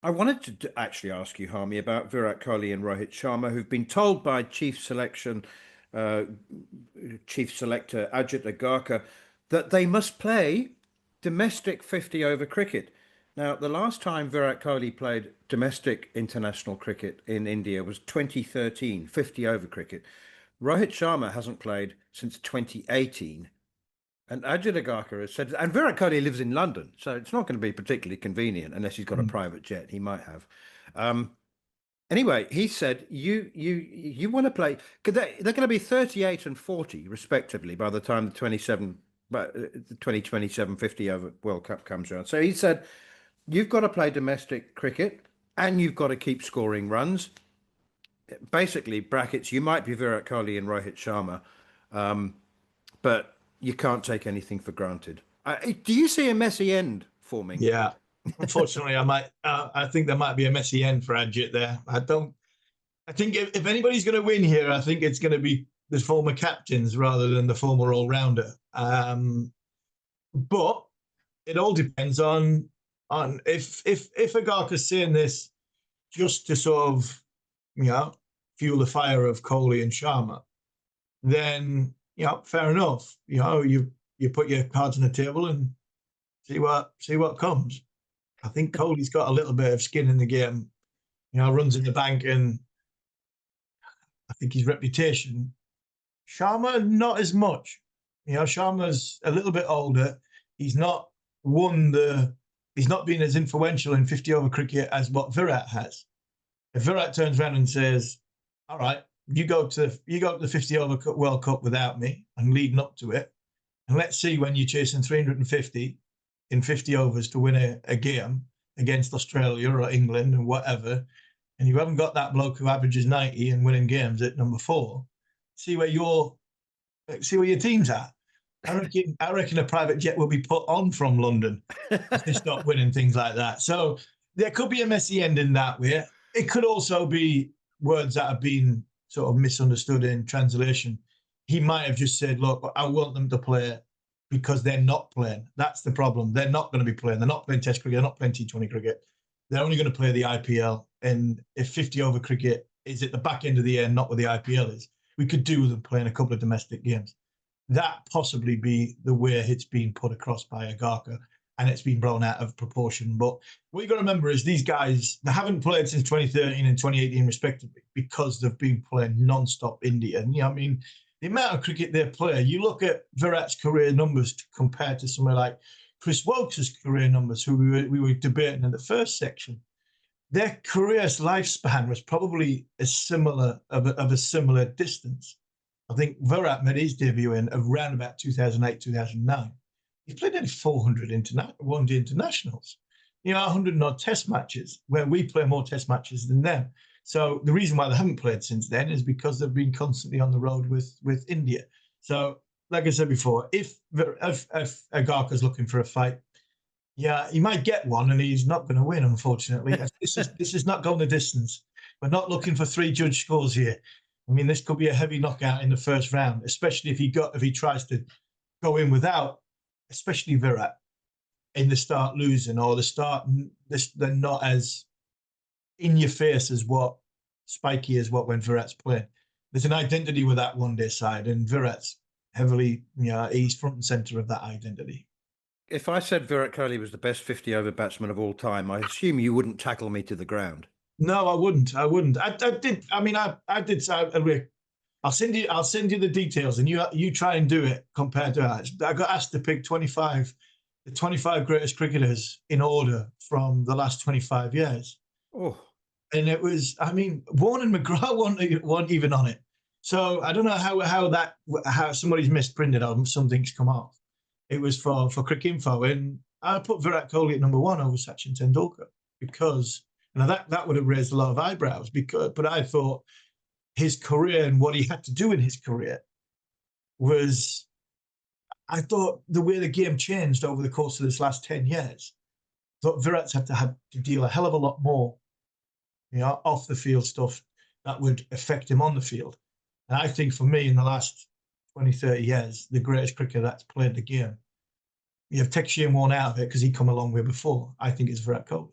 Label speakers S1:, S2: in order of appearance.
S1: I wanted to actually ask you, Harmy, about Virat Kohli and Rohit Sharma, who've been told by uh, Chief Selector Agit Agarkar that they must play domestic 50-over cricket. Now, the last time Virat Kohli played domestic international cricket in India was 2013, 50-over cricket. Rohit Sharma hasn't played since 2018. And Ajit Agarkar has said, and Virat Kohli lives in London, so it's not going to be particularly convenient unless he's got a
S2: Mm.
S1: private jet. He might have. Um, anyway, he said, you want to play because they're going to be 38 and 40 respectively by the time the 2027 50 over World Cup comes around. So he said, you've got to play domestic cricket and you've got to keep scoring runs. Basically, brackets. You might be Virat Kohli and Rohit Sharma, but you can't take anything for granted. Do you see a messy end forming?
S2: Yeah, unfortunately, I think there might be a messy end for Adjit there. I don't. I think if anybody's going to win here, I think it's going to be the former captains rather than the former all-rounder. But it all depends on if Agarka's saying this just to sort of fuel the fire of Kohli and Sharma, then fair enough. You put your cards on the table and see what comes. I think Kohli's got a little bit of skin in the game. Runs in the bank, and I think his reputation. Sharma, not as much. Sharma's a little bit older. He's not won the. He's not been as influential in 50 over cricket as what Virat has. If Virat turns around and says, "All right, you go to the 50 over World Cup without me and leading up to it, and let's see when you're chasing 350 in 50 overs to win a game against Australia or England and whatever, and you haven't got that bloke who averages 90 and winning games at number 4, see where your team's at." I reckon a private jet will be put on from London if they stop winning things like that. So there could be a messy end in that way. It could also be words that have been sort of misunderstood in translation. He might have just said, "Look, I want them to play because they're not playing." That's the problem. They're not going to be playing. They're not playing Test cricket. They're not playing T20 cricket. They're only going to play the IPL. And if 50 over cricket is at the back end of the year, not where the IPL is, we could do with them playing a couple of domestic games. That possibly be the way it's been put across by Agarkar, and it's been blown out of proportion. But what you got to remember is these guys, they haven't played since 2013 and 2018 respectively because they've been playing non-stop India. And I mean, the amount of cricket they play, you look at Virat's career numbers compared to somewhere like Chris Woakes' career numbers, who we were debating in the first section. Their career's lifespan was probably a similar distance. I think Virat made his debut in around about 2008, 2009. He's played nearly 400 one-day internationals, 100 odd test matches, where we play more test matches than them. So the reason why they haven't played since then is because they've been constantly on the road with India. So, like I said before, if Agarkar's looking for a fight, yeah, he might get one, and he's not going to win, unfortunately. This is not going the distance. We're not looking for 3 judge scores here. I mean, this could be a heavy knockout in the first round, especially if he tries to go in without, especially Virat, in the start losing, or they're not as in your face as what spiky as what when Virat's playing. There's an identity with that one day side, and Virat's heavily, he's front and center of that identity.
S1: If I said Virat Kohli was the best 50-over batsman of all time, I assume you wouldn't tackle me to the ground.
S2: No, I wouldn't. I did. I mean, I did. I'll send you the details, and you try and do it compared to that. I got asked to pick the 25 greatest cricketers in order from the last 25 years.
S1: Oh,
S2: And it was, I mean, Warren and McGrath weren't even on it. So I don't know how somebody's misprinted or something's come off. It was for Cricinfo, and I put Virat Kohli at number 1 over Sachin Tendulkar because that would have raised a lot of eyebrows. But I thought his career and what he had to do in his career was, I thought the way the game changed over the course of this last 10 years. I thought Virat's had to deal a hell of a lot more, off the field stuff that would affect him on the field. And I think for me, in the last 20, 30 years, the greatest cricketer that's played the game, you have Tek Shane worn out of it because he come a long way before. I think it's Virat Kohli.